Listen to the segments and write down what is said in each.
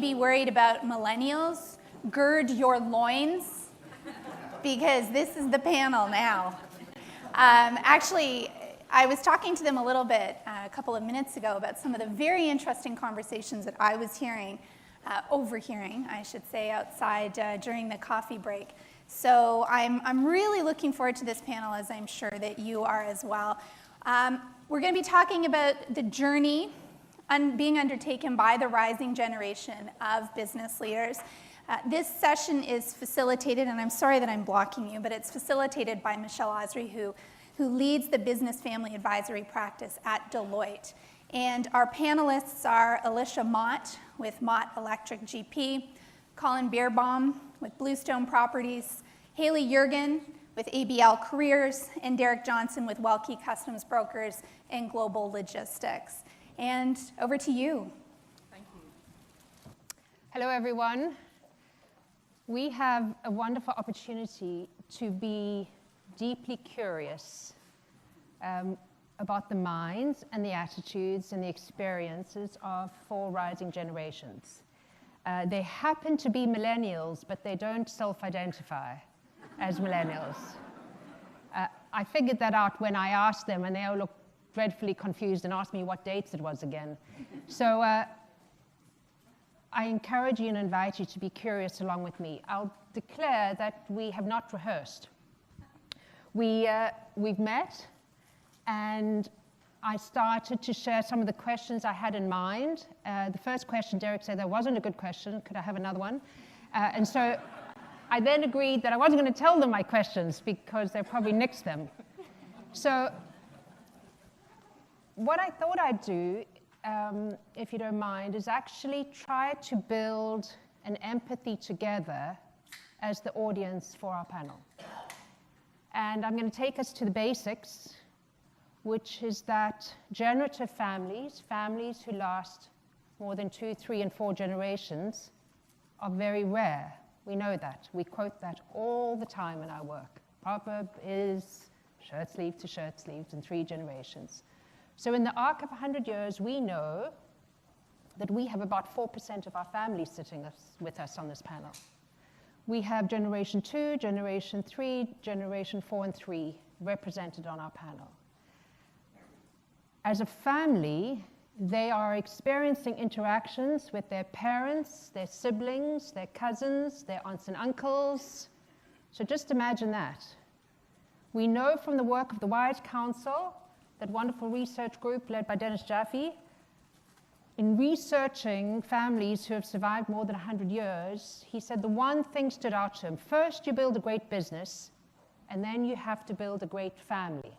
be worried about millennials, gird your loins, because this is the panel now. Actually, I was talking to them a little bit a couple of minutes ago about some of the very interesting conversations that I was hearing, overhearing, I should say, outside during the coffee break. So I'm really looking forward to this panel, as I'm sure that you are as well. We're going to be talking about the journey being undertaken by the rising generation of business leaders. This session is facilitated, and I'm sorry that I'm blocking you, but it's facilitated by Michelle Osry, who leads the Business Family Advisory practice at Deloitte. And our panelists are Alicia Mott with Mott Electric GP, Colin Beerbaum with Bluestone Properties, Haley Jurgen with ABL Careers, and Derek Johnson with Welke Customs Brokers and Global Logistics. And over to you. Thank you. Hello, everyone. We have a wonderful opportunity to be deeply curious about the minds and the attitudes and the experiences of 4 rising generations. They happen to be millennials, but they don't self-identify as millennials. I figured that out when I asked them, and they all looked dreadfully confused and asked me what dates it was again. So I encourage you and invite you to be curious along with me. I'll declare that we have not rehearsed. We've met, and I started to share some of the questions I had in mind. The first question, Derek said that wasn't a good question. Could I have another one? And so I then agreed that I wasn't going to tell them my questions because they'd probably nix them. So what I thought I'd do, if you don't mind, is actually try to build an empathy together as the audience for our panel. And I'm going to take us to the basics, which is that generative families, families who last more than 2, 3, and 4 generations, are very rare. We know that. We quote that all the time in our work. Proverb is shirt sleeve to shirt sleeves in 3 generations. So in the arc of 100 years, we know that we have about 4% of our families sitting with us on this panel. We have generation 2, generation 3, generation 4, and 3 represented on our panel. As a family, they are experiencing interactions with their parents, their siblings, their cousins, their aunts and uncles. So just imagine that. We know from the work of the Wise Council, that wonderful research group led by Dennis Jaffe, in researching families who have survived more than 100 years, he said the one thing stood out to him. First, you build a great business, and then you have to build a great family,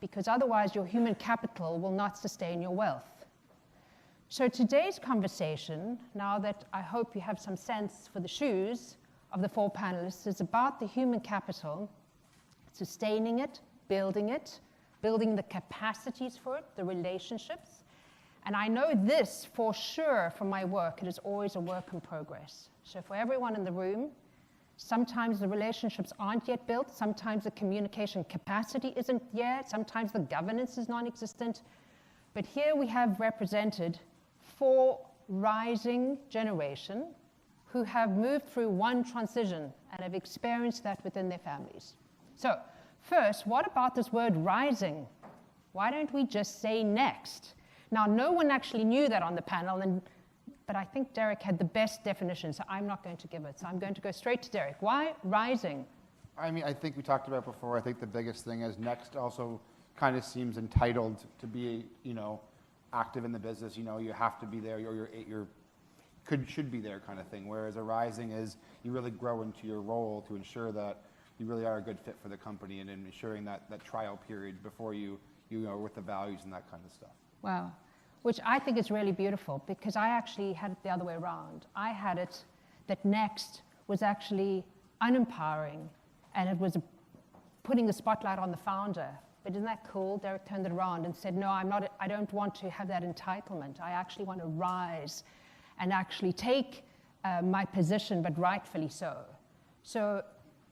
because otherwise your human capital will not sustain your wealth. So today's conversation, now that I hope you have some sense for the shoes of the 4 panelists, is about the human capital, sustaining it, building the capacities for it, the relationships. And I know this for sure from my work. It is always a work in progress. So for everyone in the room, sometimes the relationships aren't yet built. Sometimes the communication capacity isn't yet. Sometimes the governance is non-existent. But here we have represented 4 rising generation who have moved through one transition and have experienced that within their families. So first, what about this word rising? Why don't we just say next? Now, no one actually knew that on the panel, but I think Derek had the best definition, so I'm not going to give it. So I'm going to go straight to Derek. Why rising? I mean, I think we talked about before. I think the biggest thing is next also kind of seems entitled to be, active in the business. You have to be there, should be there kind of thing. Whereas a rising is you really grow into your role to ensure that you really are a good fit for the company and ensuring that trial period before you are with the values and that kind of stuff. Wow. Which I think is really beautiful, because I actually had it the other way around. I had it that next was actually unempowering, and it was putting the spotlight on the founder. But isn't that cool? Derek turned it around and said, no, I don't want to have that entitlement. I actually want to rise and actually take my position, but rightfully so. So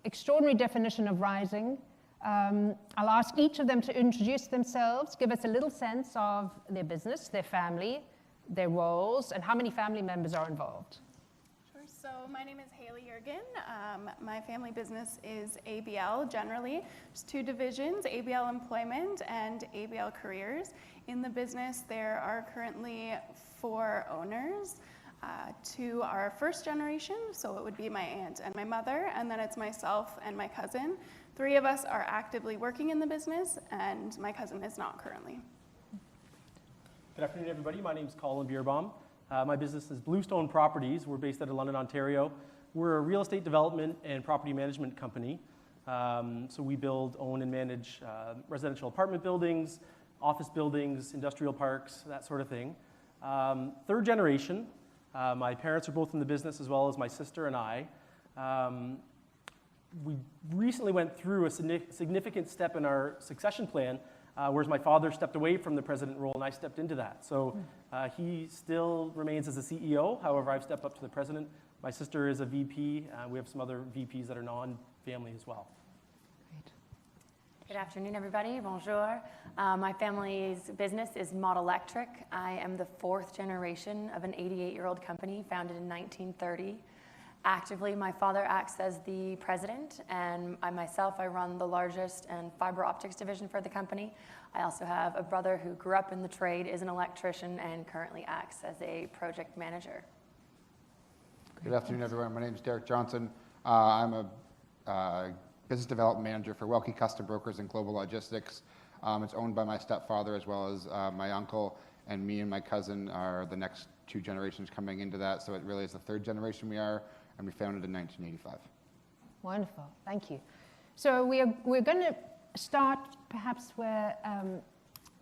extraordinary definition of rising. I'll ask each of them to introduce themselves, give us a little sense of their business, their family, their roles, and how many family members are involved? Sure. So my name is Haley Yergin. My family business is ABL generally. There's two divisions, ABL Employment and ABL Careers. In the business, there are currently 4 owners. 2 are first generation, so it would be my aunt and my mother, and then it's myself and my cousin. 3 of us are actively working in the business, and my cousin is not currently. Good afternoon, everybody. My name is Colin Bierbaum. My business is Bluestone Properties. We're based out of London, Ontario. We're a real estate development and property management company. So we build, own, and manage residential apartment buildings, office buildings, industrial parks, that sort of thing. 3rd generation. My parents are both in the business, as well as my sister and I. We recently went through a significant step in our succession plan, whereas my father stepped away from the president role and I stepped into that. So he still remains as a CEO. However, I've stepped up to the president. My sister is a VP. We have some other VPs that are non-family as well. Great. Good afternoon, everybody. Bonjour. My family's business is Mod Electric. I am the 4th generation of an 88-year-old company founded in 1930. Actively, my father acts as the president, and I run the largest and fiber optics division for the company. I also have a brother who grew up in the trade, is an electrician, and currently acts as a project manager. Good afternoon, everyone. My name is Derek Johnson. I'm a business development manager for Welke Custom Brokers and Global Logistics. It's owned by my stepfather as well as my uncle, and me and my cousin are the next 2 generations coming into that. So it really is the 3rd generation we are, and we founded in 1985. Wonderful, thank you. So we're going to start perhaps where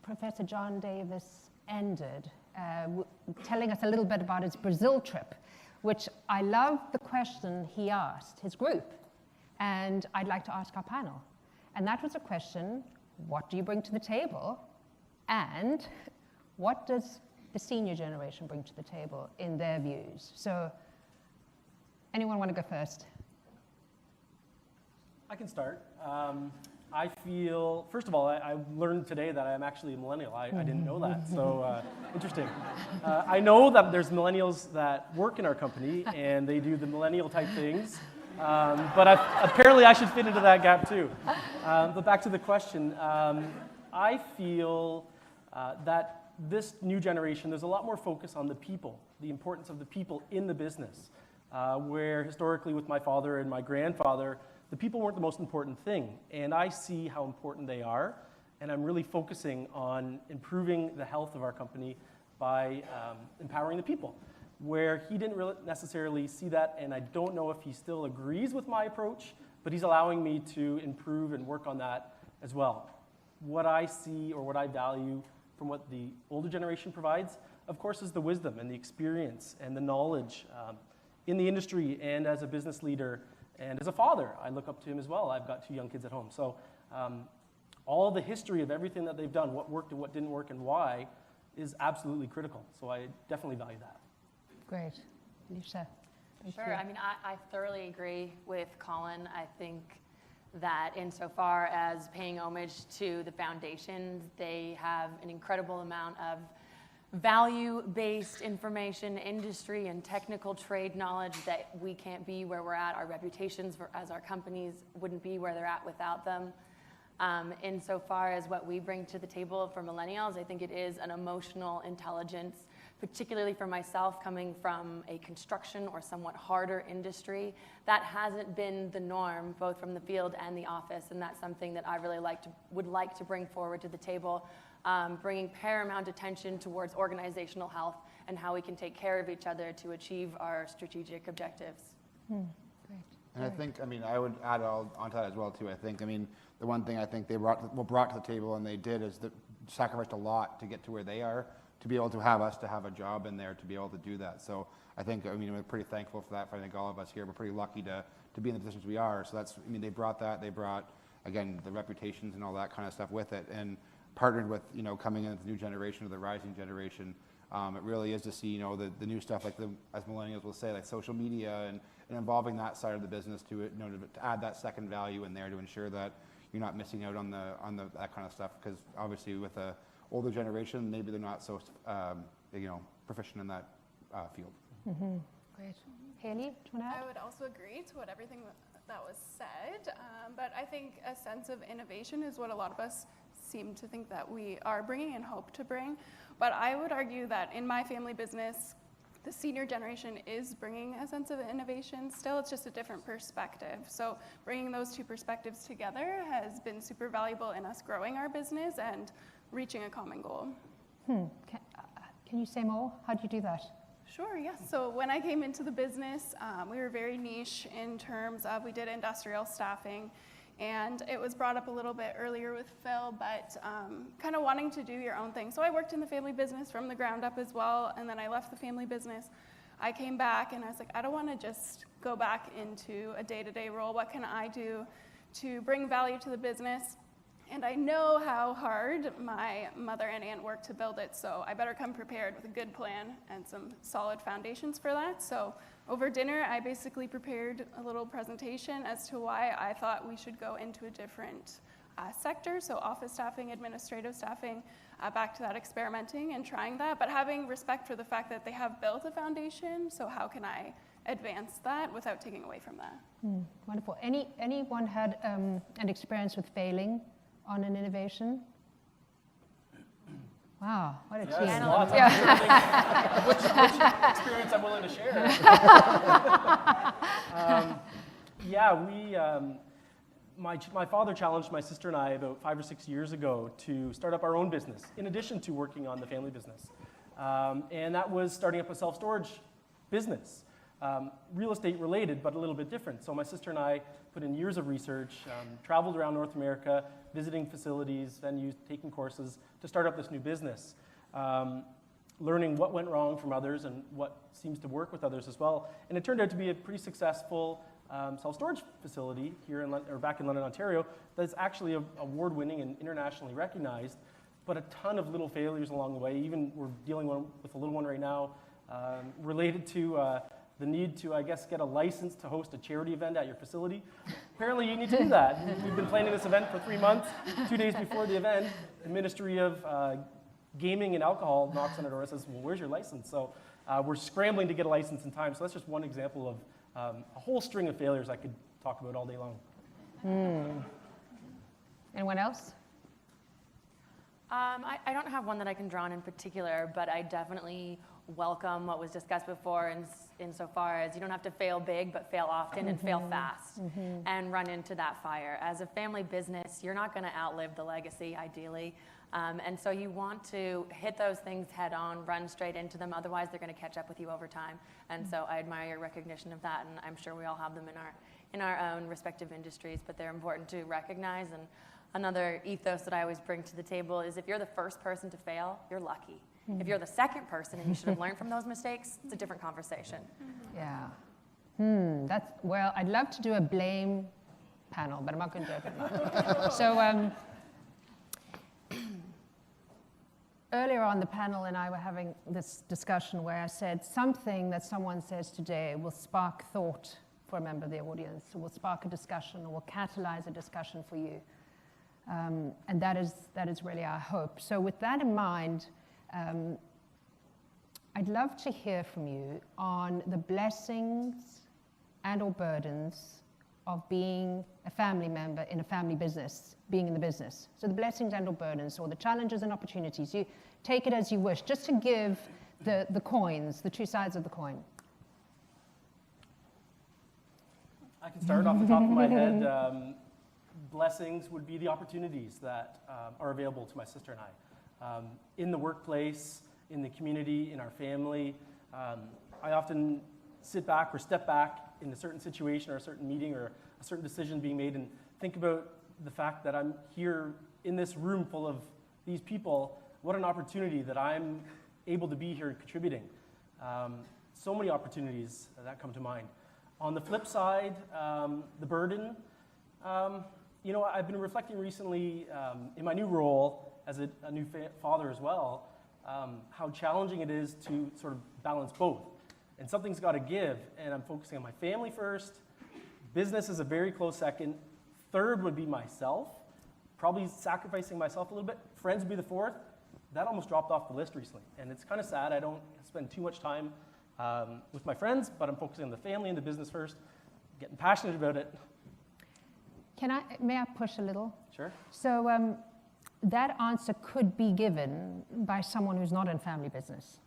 Professor John Davis ended, telling us a little bit about his Brazil trip, which I love the question he asked his group, and I'd like to ask our panel. And that was a question, what do you bring to the table? And what does the senior generation bring to the table in their views? So anyone want to go first? I can start. I feel, first of all, I learned today that I'm actually a millennial. I didn't know that, so interesting. I know that there's millennials that work in our company, and they do the millennial type things, but apparently I should fit into that gap too. But back to the question, I feel that this new generation, there's a lot more focus on the people, the importance of the people in the business, where historically with my father and my grandfather, the people weren't the most important thing, and I see how important they are, and I'm really focusing on improving the health of our company by empowering the people, where he didn't really necessarily see that, and I don't know if he still agrees with my approach, but he's allowing me to improve and work on that as well. What I see or what I value from what the older generation provides, of course, is the wisdom and the experience and the knowledge in the industry and as a business leader. And as a father, I look up to him as well. I've got 2 young kids at home. So all the history of everything that they've done, what worked and what didn't work and why, is absolutely critical. So I definitely value that. Great. Lisa. Sure. I mean, I thoroughly agree with Colin. I think that insofar as paying homage to the foundations, they have an incredible amount of value-based information, industry, and technical trade knowledge that we can't be where we're at. Our reputations as our companies wouldn't be where they're at without them. Insofar as what we bring to the table for millennials, I think it is an emotional intelligence, particularly for myself coming from a construction or somewhat harder industry. That hasn't been the norm, both from the field and the office, and that's something that I really would like to bring forward to the table. Bringing paramount attention towards organizational health and how we can take care of each other to achieve our strategic objectives. Great. And I think, I would add onto that as well too. I think, the one thing I think they brought to the table and they did is that sacrificed a lot to get to where they are, to be able to have us to have a job in there to be able to do that. So I think, we're pretty thankful for that. I think all of us here, we're pretty lucky to be in the positions we are. So that's, they brought that. They brought, again, the reputations and all that kind of stuff with it. And partnered with, coming in with the new generation or the rising generation. It really is to see, the new stuff, like as millennials will say, like social media and involving that side of the business to add that second value in there to ensure that you're not missing out on that kind of stuff. Because obviously with the older generation, maybe they're not so, proficient in that field. Great. Haley, do you want to add? I would also agree to what everything that was said, but I think a sense of innovation is what a lot of us seem to think that we are bringing and hope to bring. But I would argue that in my family business, the senior generation is bringing a sense of innovation still. It's just a different perspective. So bringing those two perspectives together has been super valuable in us growing our business and reaching a common goal. Can you say more? How do you do that? Sure, yes. So when I came into the business, we were very niche in terms of we did industrial staffing, and it was brought up a little bit earlier with Phil, but kind of wanting to do your own thing. So I worked in the family business from the ground up as well, and then I left the family business. I came back and I was like, I don't want to just go back into a day-to-day role. What can I do to bring value to the business? And I know how hard my mother and aunt worked to build it, so I better come prepared with a good plan and some solid foundations for that. So over dinner, I basically prepared a little presentation as to why I thought we should go into a different sector, so office staffing, administrative staffing, back to that experimenting and trying that, but having respect for the fact that they have built a foundation, so how can I advance that without taking away from that? Wonderful. Anyone had an experience with failing on an innovation? Wow, what a team. Lots. Which experience I'm willing to share. My father challenged my sister and I about 5 or 6 years ago to start up our own business, in addition to working on the family business. And that was starting up a self-storage business. Real estate related, but a little bit different. So my sister and I put in years of research, traveled around North America, visiting facilities, venues, taking courses to start up this new business. Learning what went wrong from others and what seems to work with others as well. And it turned out to be a pretty successful self-storage facility here back in London, Ontario, that's actually award-winning and internationally recognized, but a ton of little failures along the way. Even we're dealing with a little one right now related to the need to, I guess, get a license to host a charity event at your facility. Apparently you need to do that. We've been planning this event for 3 months. 2 days before the event, the Ministry of Gaming and Alcohol knocks on our door and says, well, where's your license? So we're scrambling to get a license in time. So that's just one example of a whole string of failures I could talk about all day long. Anyone else? I don't have one that I can draw on in particular, but I definitely welcome what was discussed before insofar as you don't have to fail big, but fail often and fail fast and run into that fire. As a family business, you're not going to outlive the legacy, ideally. And so you want to hit those things head on, run straight into them, otherwise they're going to catch up with you over time. And so I admire your recognition of that, and I'm sure we all have them in our own respective industries, but they're important to recognize. And another ethos that I always bring to the table is if you're the first person to fail, you're lucky. If you're the second person and you should have learned from those mistakes, it's a different conversation. Yeah. Well, I'd love to do a blame panel, but I'm not going to do it. So earlier on, the panel and I were having this discussion where I said something that someone says today will spark thought for a member of the audience, or will spark a discussion, or will catalyze a discussion for you. And that is really our hope. So with that in mind, I'd love to hear from you on the blessings and or burdens of being a family member in a family business, being in the business. So the blessings and or burdens, or the challenges and opportunities. You take it as you wish, just to give the coins, the two sides of the coin. I can start off the top of my head. Blessings would be the opportunities that are available to my sister and I. In the workplace, in the community, in our family. I often sit back or step back in a certain situation or a certain meeting or a certain decision being made and think about the fact that I'm here in this room full of these people. What an opportunity that I'm able to be here contributing. So many opportunities that come to mind. On the flip side, the burden, I've been reflecting recently in my new role as a new father as well, how challenging it is to sort of balance both. And something's got to give, and I'm focusing on my family first. Business is a very close second. Third would be myself, probably sacrificing myself a little bit. Friends would be the fourth. that almost dropped off the list recently. And it's kind of sad. I don't spend too much time with my friends, but I'm focusing on the family and the business first, getting passionate about it. May I push a little? Sure. So that answer could be given by someone who's not in family business.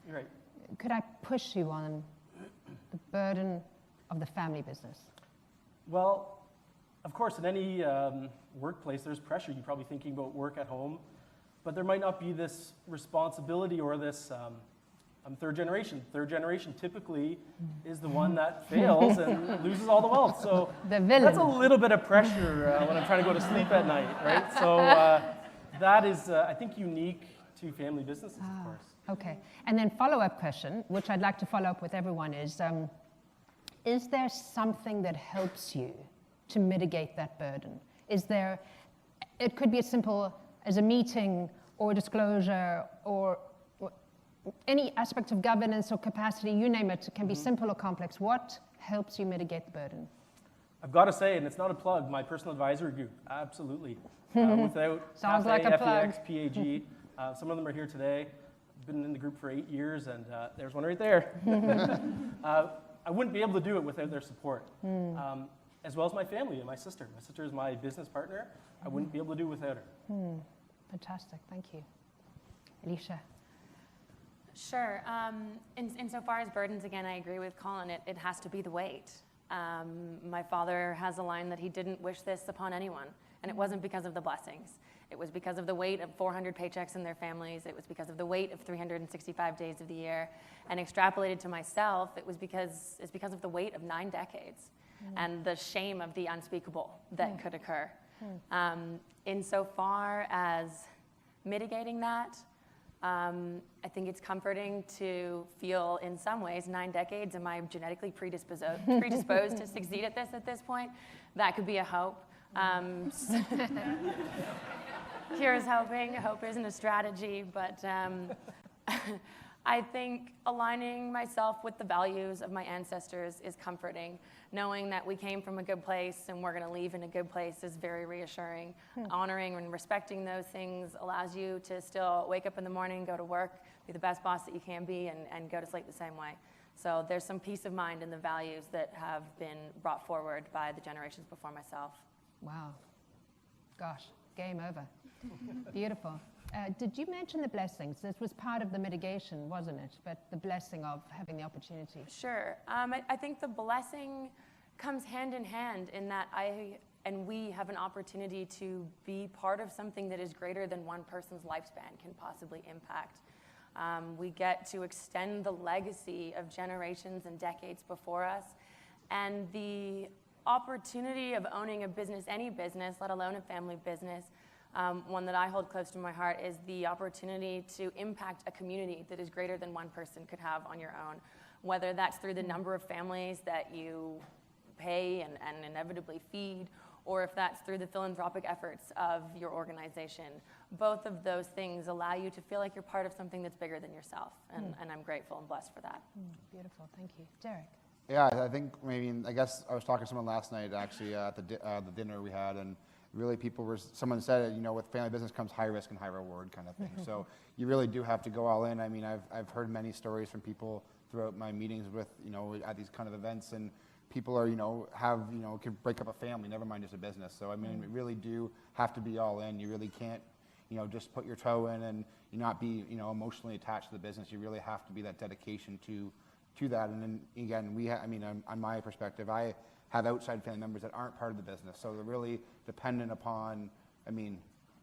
You're right. Could I push you on the burden of the family business? Well, of course, in any workplace, there's pressure. You're probably thinking about work at home, but there might not be this responsibility or this, I'm third generation. Third generation typically is the one that fails and loses all the wealth. So The villain. that's a little bit of pressure when I'm trying to go to sleep at night, right? So that is, I think, unique to family businesses, of course. Okay. And then follow-up question, which I'd like to follow up with everyone is there something that helps you to mitigate that burden? It could be as simple as a meeting or disclosure or any aspect of governance or capacity, you name it. It can be simple or complex. What helps you mitigate the burden? I've got to say, and it's not a plug, my personal advisory group, absolutely. Without Sounds CAFE, like a plug. FEX, PAG, some of them are here today. I've been in the group for 8 years, and there's one right there. I wouldn't be able to do it without their support, as well as my family and my sister. My sister is my business partner. I wouldn't be able to do it without her. Fantastic. Thank you. Alicia. Sure. Insofar as burdens, again, I agree with Colin. It has to be the weight. My father has a line that he didn't wish this upon anyone, and it wasn't because of the blessings. It was because of the weight of 400 paychecks in their families. It was because of the weight of 365 days of the year. And extrapolated to myself, it's because of the weight of 9 decades and the shame of the unspeakable that could occur. Insofar as mitigating that, I think it's comforting to feel, in some ways, 9 decades, am I genetically predisposed to succeed at this point? That could be a hope. Here's hoping. Hope isn't a strategy, but I think aligning myself with the values of my ancestors is comforting. Knowing that we came from a good place and we're going to leave in a good place is very reassuring. Honoring and respecting those things allows you to still wake up in the morning, go to work, be the best boss that you can be, and go to sleep the same way. So there's some peace of mind in the values that have been brought forward by the generations before myself. Wow. Gosh, game over. Beautiful. Did you mention the blessings? This was part of the mitigation, wasn't it? But the blessing of having the opportunity. Sure. I think the blessing comes hand in hand in that we have an opportunity to be part of something that is greater than one person's lifespan can possibly impact. We get to extend the legacy of generations and decades before us, and the opportunity of owning a business, any business, let alone a family business, one that I hold close to my heart is the opportunity to impact a community that is greater than one person could have on your own, whether that's through the number of families that you pay and inevitably feed, or if that's through the philanthropic efforts of your organization. Both of those things allow you to feel like you're part of something that's bigger than yourself, and I'm grateful and blessed for that. Beautiful, thank you. Derek. Yeah, I think I guess I was talking to someone last night actually at the dinner we had, and really someone said, with family business comes high risk and high reward kind of thing. So you really do have to go all in. I mean, I've heard many stories from people throughout my meetings with, at these kind of events, and people are, could break up a family, never mind just a business. So I mean, you really do have to be all in. You really can't, just put your toe in and not be, emotionally attached to the business. You really have to be that dedication to that. And then again, on my perspective, I have outside family members that aren't part of the business. So they're really dependent upon,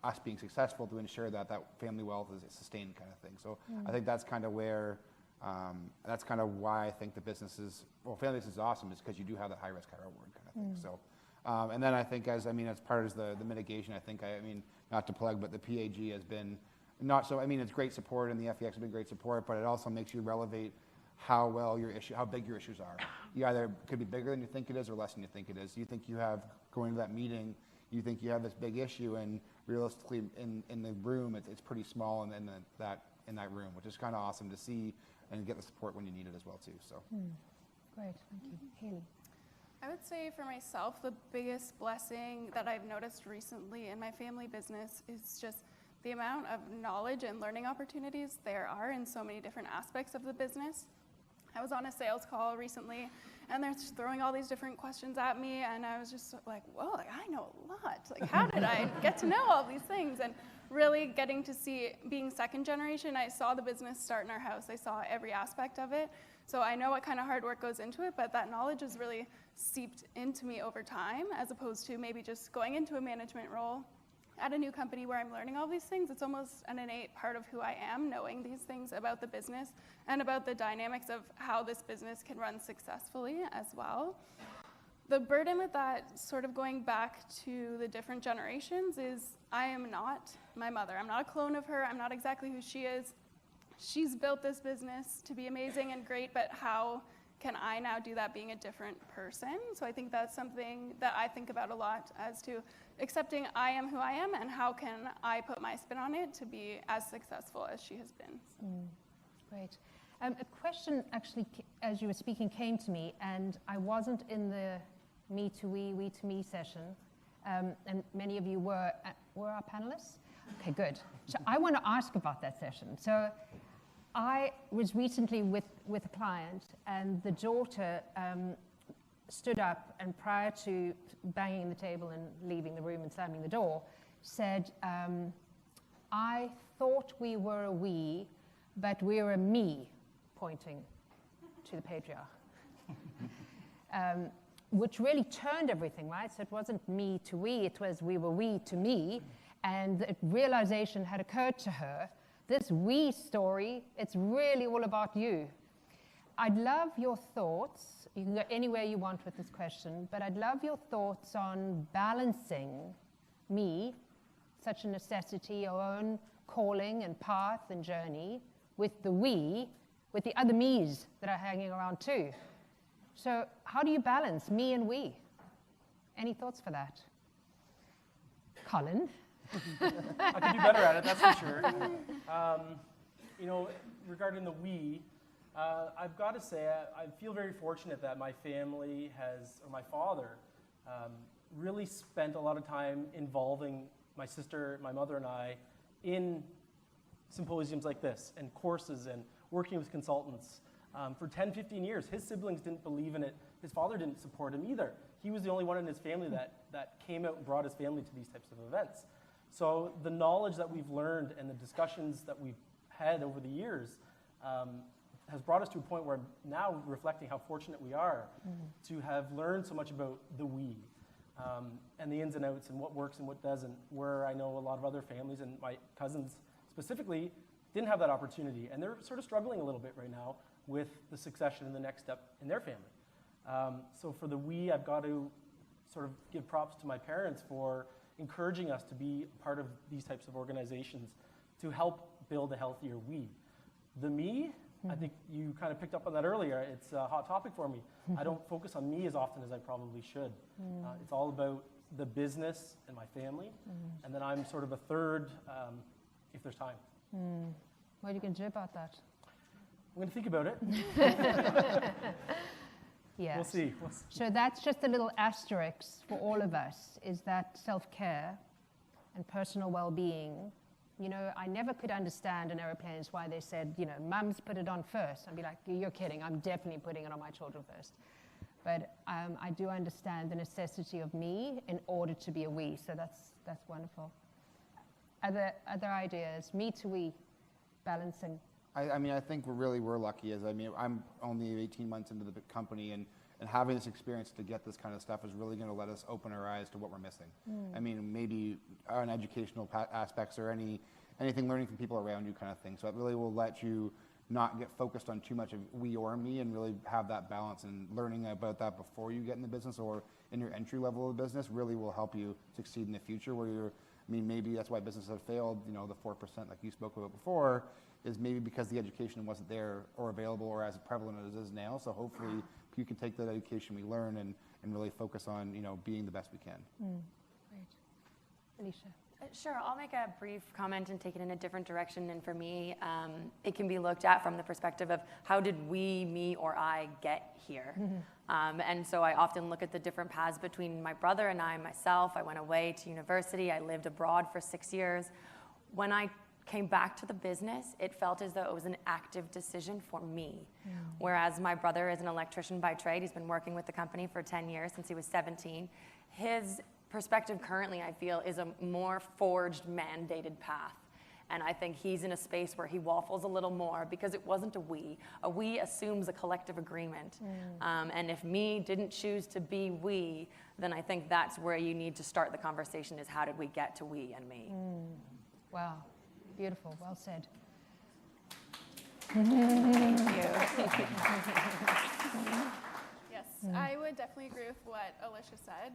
us being successful to ensure that family wealth is sustained kind of thing. So I think that's kind of where, that's kind of why I think the business family business is awesome, is because you do have that high risk, high reward kind of thing. So, and then I think as part of the mitigation, I think, not to plug, but the PAG has been it's great support, and the FEX has been great support, but it also makes you relevate how big your issues are. You either could be bigger than you think it is or less than you think it is. You think you have, going to that meeting, you think you have this big issue, and realistically in the room, it's pretty small in that room, which is kind of awesome to see and get the support when you need it as well too. So. Great, thank you. Haley. I would say for myself, the biggest blessing that I've noticed recently in my family business is just the amount of knowledge and learning opportunities there are in so many different aspects of the business. I was on a sales call recently, and they're just throwing all these different questions at me, and I was just like, whoa, like, I know a lot. Like, how did I get to know all these things? And really getting to see, being second generation, I saw the business start in our house. I saw every aspect of it. So I know what kind of hard work goes into it, but that knowledge is really seeped into me over time, as opposed to maybe just going into a management role at a new company where I'm learning all these things. It's almost an innate part of who I am, knowing these things about the business and about the dynamics of how this business can run successfully as well. The burden with that, sort of going back to the different generations, is I am not my mother. I'm not a clone of her. I'm not exactly who she is. She's built this business to be amazing and great, but how can I now do that being a different person? So I think that's something that I think about a lot, as to accepting I am who I am, and how can I put my spin on it to be as successful as she has been. Great. A question actually, as you were speaking, came to me, and I wasn't in the me to we to me session, and many of you were our panelists? Okay, good. So I want to ask about that session. So I was recently with a client, and the daughter stood up, and prior to banging the table and leaving the room and slamming the door, said, I thought we were a we, but we're a me, pointing to the patriarch. Which really turned everything, right? So it wasn't me to we, it was we were we to me, and the realization had occurred to her, this we story, it's really all about you. I'd love your thoughts, you can go anywhere you want with this question, but I'd love your thoughts on balancing me, such a necessity, our own calling and path and journey, with the we, with the other me's that are hanging around too. So how do you balance me and we? Any thoughts for that? Colin? I could do better at it, that's for sure. Regarding the we, I've got to say I feel very fortunate that my family has, or my father, really spent a lot of time involving my sister, my mother, and I in symposiums like this, and courses, and working with consultants. For 10, 15 years, his siblings didn't believe in it. His father didn't support him either. He was the only one in his family that came out and brought his family to these types of events. So the knowledge that we've learned and the discussions that we've had over the years has brought us to a point where I'm now reflecting how fortunate we are to have learned so much about the we and the ins and outs and what works and what doesn't, where I know a lot of other families and my cousins specifically didn't have that opportunity, and they're sort of struggling a little bit right now with the succession and the next step in their family. So for the we, I've got to sort of give props to my parents for encouraging us to be a part of these types of organizations to help build a healthier we. The me, I think you kind of picked up on that earlier. It's a hot topic for me. I don't focus on me as often as I probably should. It's all about the business and my family, and then I'm sort of a third if there's time. What are you going to do about that? I'm going to think about it. Yes. We'll see. So that's just a little asterisk for all of us, is that self-care and personal well-being. You know, I never could understand in airplanes why they said, mums put it on first. I'd be like, you're kidding. I'm definitely putting it on my children first. But I do understand the necessity of me in order to be a we. So that's wonderful. Other ideas? Me to we, balancing. I think we're lucky. I'm only 18 months into the company, and having this experience to get this kind of stuff is really going to let us open our eyes to what we're missing. Maybe on educational aspects or anything learning from people around you kind of thing. So it really will let you not get focused on too much of we or me, and really have that balance, and learning about that before you get in the business or in your entry level of business really will help you succeed in the future, where maybe that's why businesses have failed, the 4% like you spoke about before, is maybe because the education wasn't there or available or as prevalent as it is now. So hopefully you can take that education we learn and really focus on, being the best we can. Great. Alicia? Sure, I'll make a brief comment and take it in a different direction. And for me, it can be looked at from the perspective of how did we, me, or I get here? And so I often look at the different paths between my brother and I, myself. I went away to university. I lived abroad for 6 years. when I came back to the business, it felt as though it was an active decision for me. Whereas my brother is an electrician by trade. He's been working with the company for 10 years since he was 17. His perspective currently, I feel, is a more forged, mandated path. And I think he's in a space where he waffles a little more because it wasn't a we. A we assumes a collective agreement. And if me didn't choose to be we, then I think that's where you need to start the conversation is how did we get to we and me? Wow, beautiful, well said. Yes, I would definitely agree with what Alicia said.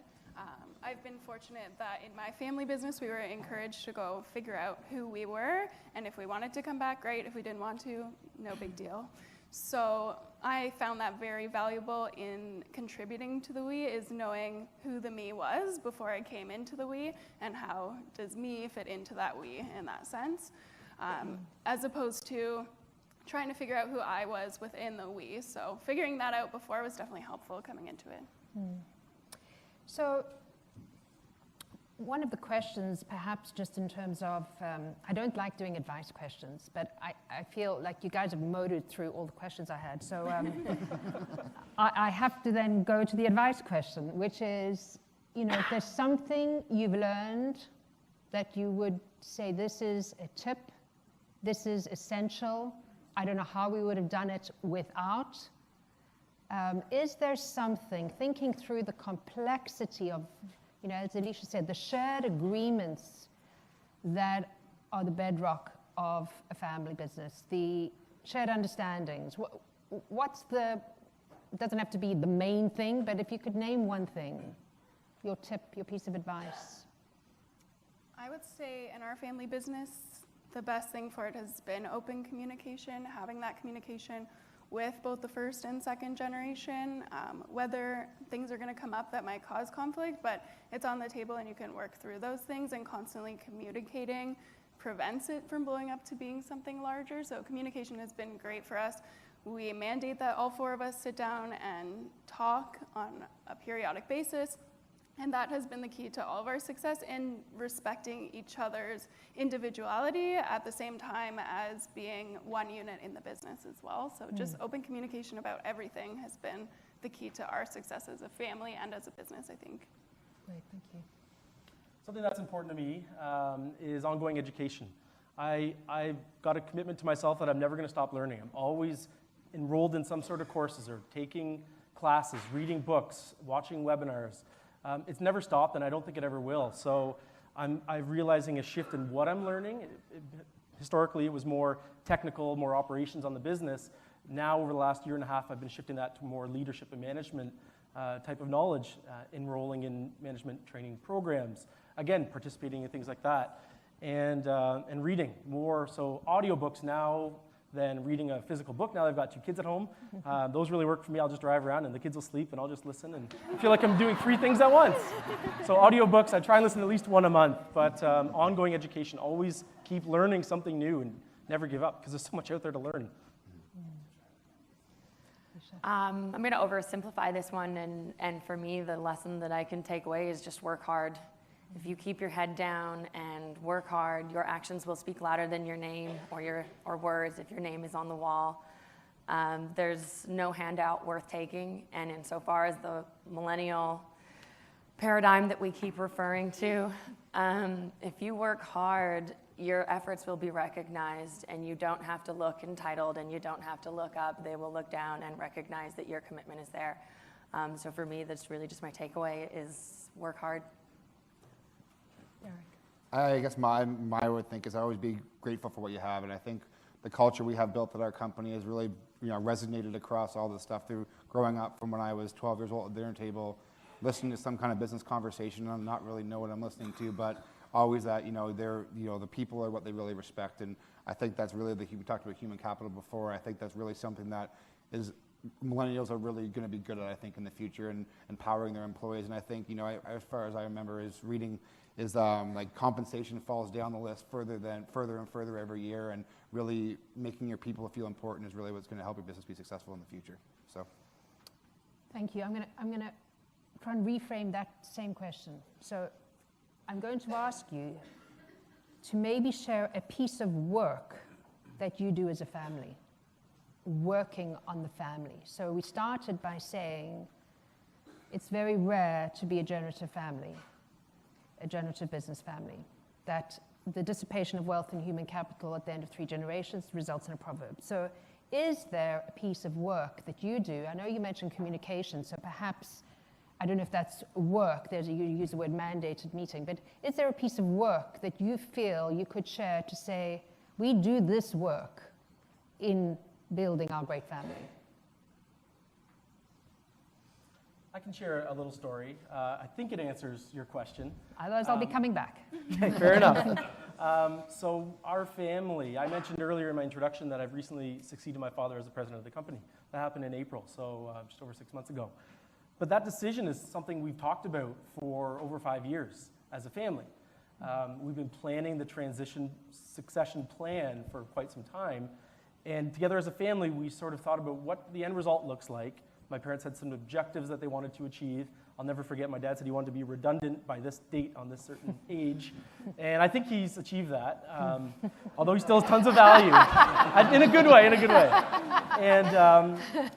I've been fortunate that in my family business, we were encouraged to go figure out who we were, and if we wanted to come back, great. If we didn't want to, no big deal. So I found that very valuable in contributing to the we, is knowing who the me was before I came into the we, and how does me fit into that we in that sense, as opposed to trying to figure out who I was within the we. So figuring that out before was definitely helpful coming into it. So one of the questions, perhaps just in terms of, I don't like doing advice questions, but I feel like you guys have motored through all the questions I had. So I have to then go to the advice question, which is, you know, if there's something you've learned that you would say this is a tip, this is essential, I don't know how we would have done it without. Is there something, thinking through the complexity of, you know, as Alicia said, the shared agreements that are the bedrock of a family business, the shared understandings, what's the, it doesn't have to be the main thing, but if you could name one thing, your tip, your piece of advice. I would say in our family business, the best thing for it has been open communication, having that communication with both the first and second generation, whether things are going to come up that might cause conflict, but it's on the table and you can work through those things, and constantly communicating prevents it from blowing up to being something larger. So communication has been great for us. We mandate that all four of us sit down and talk on a periodic basis. And that has been the key to all of our success in respecting each other's individuality at the same time as being one unit in the business as well. So just open communication about everything has been the key to our success as a family and as a business, I think. Great, thank you. Something that's important to me is ongoing education. I've got a commitment to myself that I'm never going to stop learning. I'm always enrolled in some sort of courses or taking classes, reading books, watching webinars. It's never stopped, and I don't think it ever will. So I'm realizing a shift in what I'm learning. Historically, it was more technical, more operations on the business. Now, over the last year and a half, I've been shifting that to more leadership and management type of knowledge, enrolling in management training programs, again, participating in things like that, and reading more. So audiobooks now than reading a physical book. Now I've got 2 kids at home. Those really work for me. I'll just drive around and the kids will sleep and I'll just listen and I feel like I'm doing 3 things at once. So audiobooks, I try and listen to at least 1 a month, but ongoing education, always keep learning something new and never give up because there's so much out there to learn. I'm going to oversimplify this one, and for me, the lesson that I can take away is just work hard. If you keep your head down and work hard, your actions will speak louder than your name or words if your name is on the wall. There's no handout worth taking, and insofar as the millennial paradigm that we keep referring to, if you work hard, your efforts will be recognized, and you don't have to look entitled and you don't have to look up. They will look down and recognize that your commitment is there. So for me, that's really just my takeaway is work hard. I guess my would think is always be grateful for what you have, and I think the culture we have built at our company has really resonated across all this stuff through growing up from when I was 12 years old at the dinner table, listening to some kind of business conversation and not really know what I'm listening to, but always that they're the people are what they really respect, and I think that's really we talked about human capital before. I think that's really something that is millennials are really going to be good at, I think, in the future, and empowering their employees. And I think as far as I remember is reading is like compensation falls down the list further and further every year, and really making your people feel important is really what's going to help your business be successful in the future. So Thank you. I'm gonna try and reframe that same question. So I'm going to ask you, to maybe share a piece of work that you do as a family, working on the family. So we started by saying it's very rare to be a generative family, a generative business family, that the dissipation of wealth and human capital at the end of 3 generations results in a proverb. So is there a piece of work that you do? I know you mentioned communication, so perhaps, I don't know if that's work, you use the word mandated meeting, but is there a piece of work that you feel you could share to say, we do this work in building our great family? I can share a little story. I think it answers your question. Otherwise, I'll be coming back. Okay, fair enough. So our family, I mentioned earlier in my introduction that I've recently succeeded my father as the president of the company. That happened in April, so just over 6 months ago. But that decision is something we've talked about for over 5 years as a family. We've been planning the succession plan for quite some time. And together as a family, we sort of thought about what the end result looks like. My parents had some objectives that they wanted to achieve. I'll never forget, my dad said he wanted to be redundant by this date on this certain age. And I think he's achieved that, although he still has tons of value, in a good way, And,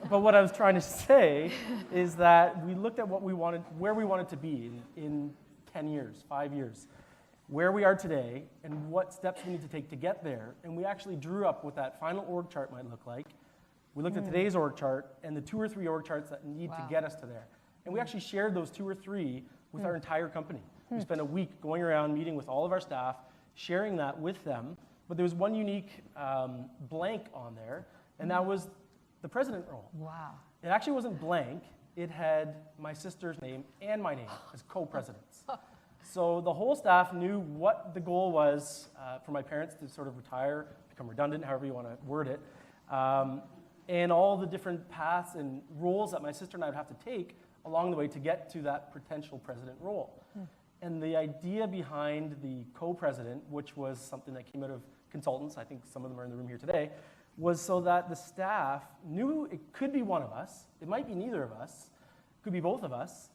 but what I was trying to say is that we looked at what we wanted, where we wanted to be in 10 years, 5 years, where we are today, and what steps we need to take to get there. And we actually drew up what that final org chart might look like. We looked at today's org chart and the 2 or 3 org charts that need to get us to there. And we actually shared those 2 or 3 with our entire company. We spent a week going around meeting with all of our staff, sharing that with them. But there was one unique blank on there, and that was the president role. Wow. It actually wasn't blank. It had my sister's name and my name as co-presidents. So the whole staff knew what the goal was for my parents to sort of retire, become redundant, however you want to word it. And all the different paths and roles that my sister and I would have to take along the way to get to that potential president role. And the idea behind the co-president, which was something that came out of consultants, I think some of them are in the room here today, was so that the staff knew it could be one of us, it might be neither of us, it could be both of us,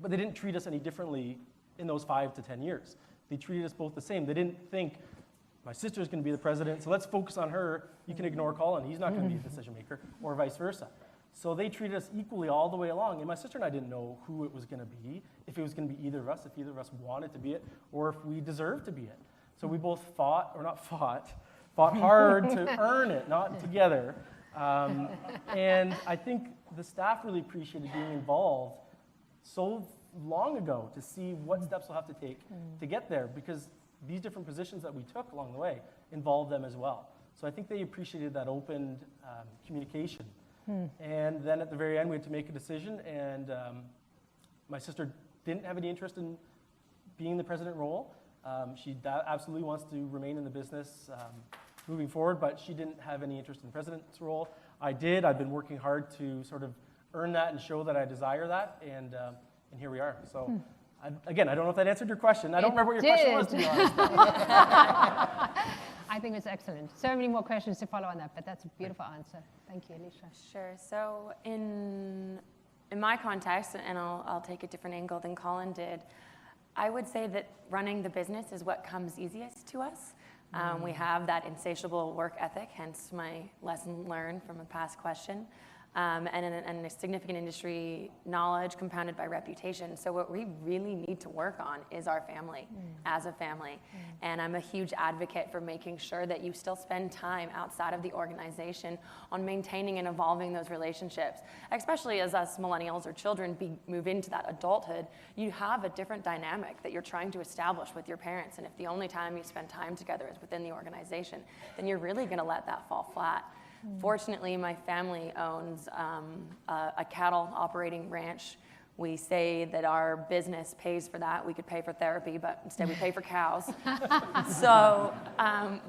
but they didn't treat us any differently in those 5 to 10 years. They treated us both the same. They didn't think, my sister's going to be the president, so let's focus on her. You can ignore Colin. He's not going to be a decision maker, or vice versa. So they treated us equally all the way along. And my sister and I didn't know who it was going to be, if it was going to be either of us, if either of us wanted to be it, or if we deserved to be it. So we both fought hard to earn it, not together. And I think the staff really appreciated being involved so long ago to see what steps we'll have to take to get there, because these different positions that we took along the way involved them as well. So I think they appreciated that open communication. And then at the very end, we had to make a decision, and my sister didn't have any interest in being the president role. She absolutely wants to remain in the business moving forward, but she didn't have any interest in the president's role. I did. I've been working hard to sort of earn that and show that I desire that, and here we are. So. Again, I don't know if that answered your question. I don't remember what your question was, to be honest. I think it's excellent. So many more questions to follow on that, but that's a beautiful answer. Thank you, Alicia. Sure. So in my context, and I'll take a different angle than Colin did, I would say that running the business is what comes easiest to us. We have that insatiable work ethic, hence my lesson learned from a past question. And a significant industry knowledge compounded by reputation. So what we really need to work on is our family, as a family. And I'm a huge advocate for making sure that you still spend time outside of the organization on maintaining and evolving those relationships. Especially as us millennials or children move into that adulthood, you have a different dynamic that you're trying to establish with your parents. And if the only time you spend time together is within the organization, then you're really gonna let that fall flat. Fortunately, my family owns a cattle operating ranch. We say that our business pays for that. We could pay for therapy, but instead we pay for cows. So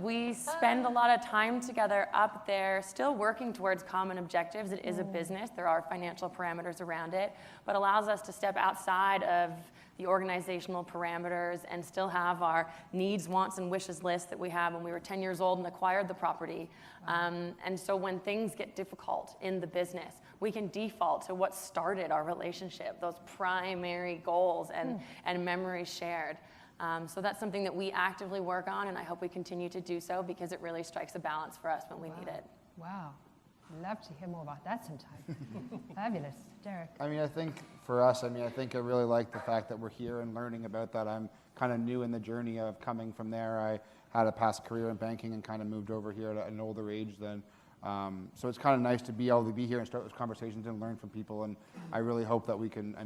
we spend a lot of time together up there, still working towards common objectives. It is a business. There are financial parameters around it, but allows us to step outside of the organizational parameters and still have our needs, wants, and wishes list that we had when we were 10 years old and acquired the property. And so when things get difficult in the business, we can default to what started our relationship, those primary goals and memories shared. So that's something that we actively work on, and I hope we continue to do so because it really strikes a balance for us when we need it. Wow. I'd love to hear more about that sometime. Fabulous. Derek. I mean, I think for us, I really like the fact that we're here and learning about that. I'm kind of new in the journey of coming from there. I had a past career in banking and kind of moved over here at an older age then. So it's kind of nice to be able to be here and start those conversations and learn from people. And I really hope that we can,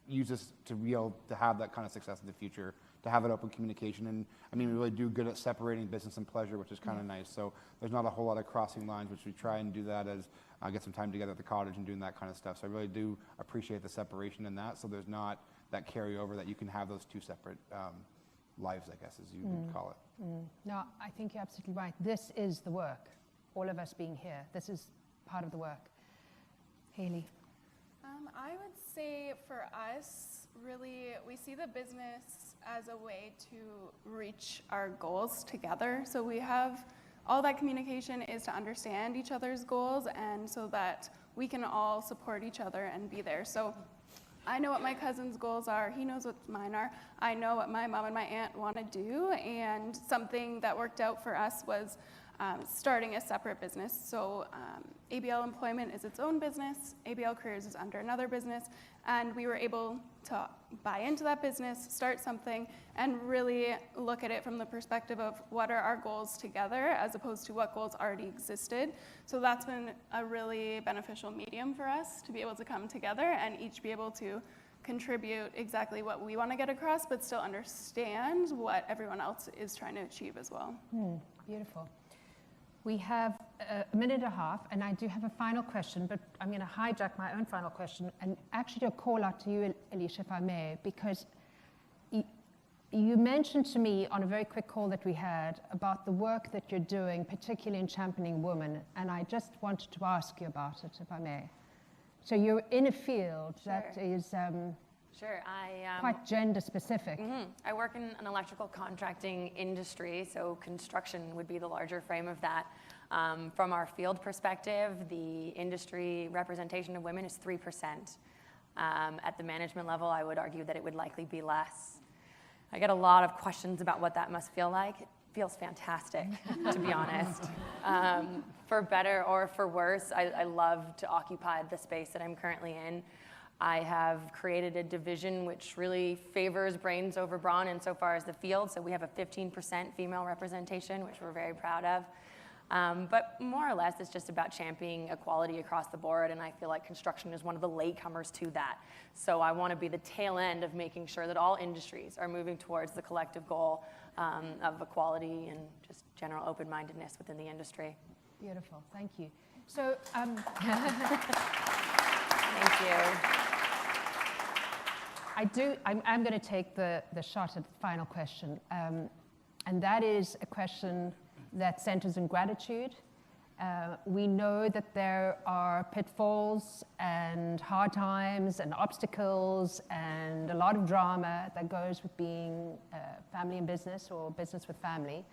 use this to be able to have that kind of success in the future, to have that open communication. And we really do good at separating business and pleasure, which is kind of nice. So there's not a whole lot of crossing lines, which we try and do that as get some time together at the cottage and doing that kind of stuff. So I really do appreciate the separation in that. So there's not that carryover that you can have those two separate lives, I guess, as you would call it. No, I think you're absolutely right. This is the work. All of us being here, this is part of the work. Haley. I would say for us, really, we see the business as a way to reach our goals together. So we have all that communication is to understand each other's goals and so that we can all support each other and be there. So I know what my cousin's goals are. He knows what mine are. I know what my mom and my aunt want to do. And something that worked out for us was starting a separate business. So ABL Employment is its own business, ABL Careers is under another business, and we were able to buy into that business, start something, and really look at it from the perspective of what are our goals together as opposed to what goals already existed. So that's been a really beneficial medium for us to be able to come together and each be able to contribute exactly what we want to get across, but still understand what everyone else is trying to achieve as well. Beautiful. We have a minute and a half, and I do have a final question, but I'm going to hijack my own final question and actually a call out to you, Alicia, if I may, because you mentioned to me on a very quick call that we had about the work that you're doing, particularly in championing women, and I just wanted to ask you about it, if I may. So you're in a field that is Sure. quite gender specific. I work in an electrical contracting industry, so construction would be the larger frame of that. From our field perspective, the industry representation of women is 3%. At the management level, I would argue that it would likely be less. I get a lot of questions about what that must feel like. It feels fantastic, to be honest. For better or for worse, I love to occupy the space that I'm currently in. I have created a division which really favors brains over brawn insofar as the field. So we have a 15% female representation, which we're very proud of. But more or less, it's just about championing equality across the board. And I feel like construction is one of the latecomers to that. So I want to be the tail end of making sure that all industries are moving towards the collective goal of equality and just general open-mindedness within the industry. Beautiful. Thank you. So, Thank you. I'm going to take the shot at the final question. And that is a question that centers in gratitude. We know that there are pitfalls and hard times and obstacles and a lot of drama that goes with being family and business or business with family.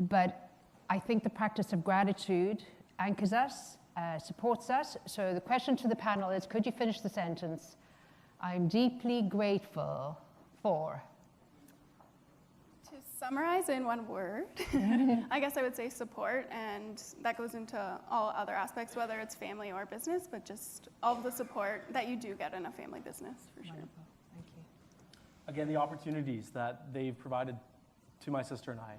But I think the practice of gratitude anchors us, supports us. So the question to the panel is, could you finish the sentence? I'm deeply grateful for. To summarize in one word, I guess I would say support, and that goes into all other aspects, whether it's family or business, but just all of the support that you do get in a family business, for sure. Wonderful. Thank you. Again, the opportunities that they've provided to my sister and I,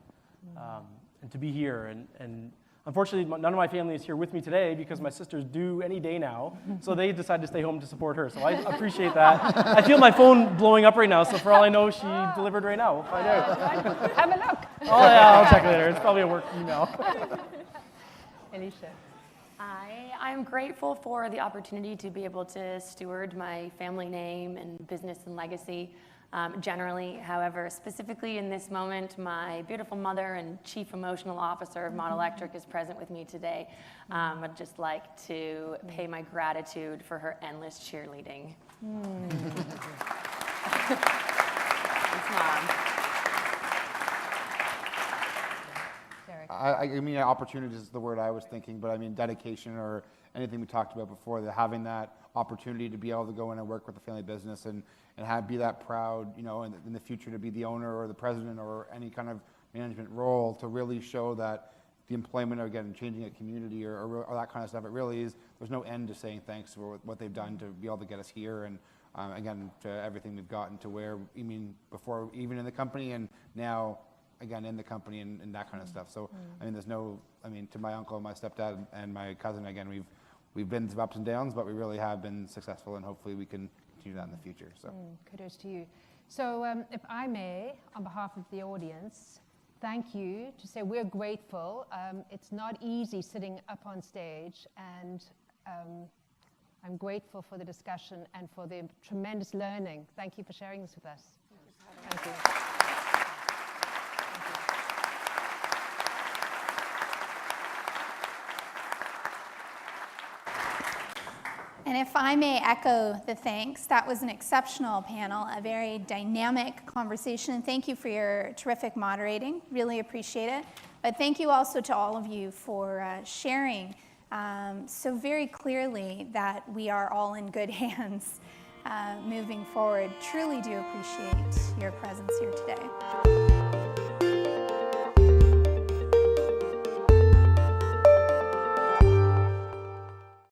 and to be here. And unfortunately, none of my family is here with me today because my sister's due any day now, so they decided to stay home to support her. So I appreciate that. I feel my phone blowing up right now, so for all I know, she delivered right now. We'll find out. Have a look. Oh yeah, I'll check later. It's probably a work email. Alicia. I'm grateful for the opportunity to be able to steward my family name and business and legacy generally. However, specifically in this moment, my beautiful mother and chief emotional officer of Mod Electric is present with me today. I'd just like to pay my gratitude for her endless cheerleading. Thanks, Mom. Derek. I mean, opportunities is the word I was thinking, but I mean, dedication or anything we talked about before, that having that opportunity to be able to go in and work with the family business and be that proud, you know, in the future to be the owner or the president or any kind of management role, to really show that the employment, or again, changing a community or that kind of stuff, it really is, there's no end to saying thanks for what they've done to be able to get us here, and again, to everything we've gotten to where, I mean, before even in the company and now, again, in the company and that kind of stuff. So, I mean, there's no, I mean, to my uncle, my stepdad, and my cousin, again, we've been through ups and downs, but we really have been successful, and hopefully we can continue that in the future. So, kudos to you. So, if I may, on behalf of the audience, thank you to say we're grateful. It's not easy sitting up on stage, and I'm grateful for the discussion and for the tremendous learning. Thank you for sharing this with us. Thank you. And if I may echo the thanks, that was an exceptional panel, a very dynamic conversation. Thank you for your terrific moderating, really appreciate it. But thank you also to all of you for sharing so very clearly that we are all in good hands moving forward. Truly do appreciate your presence here today.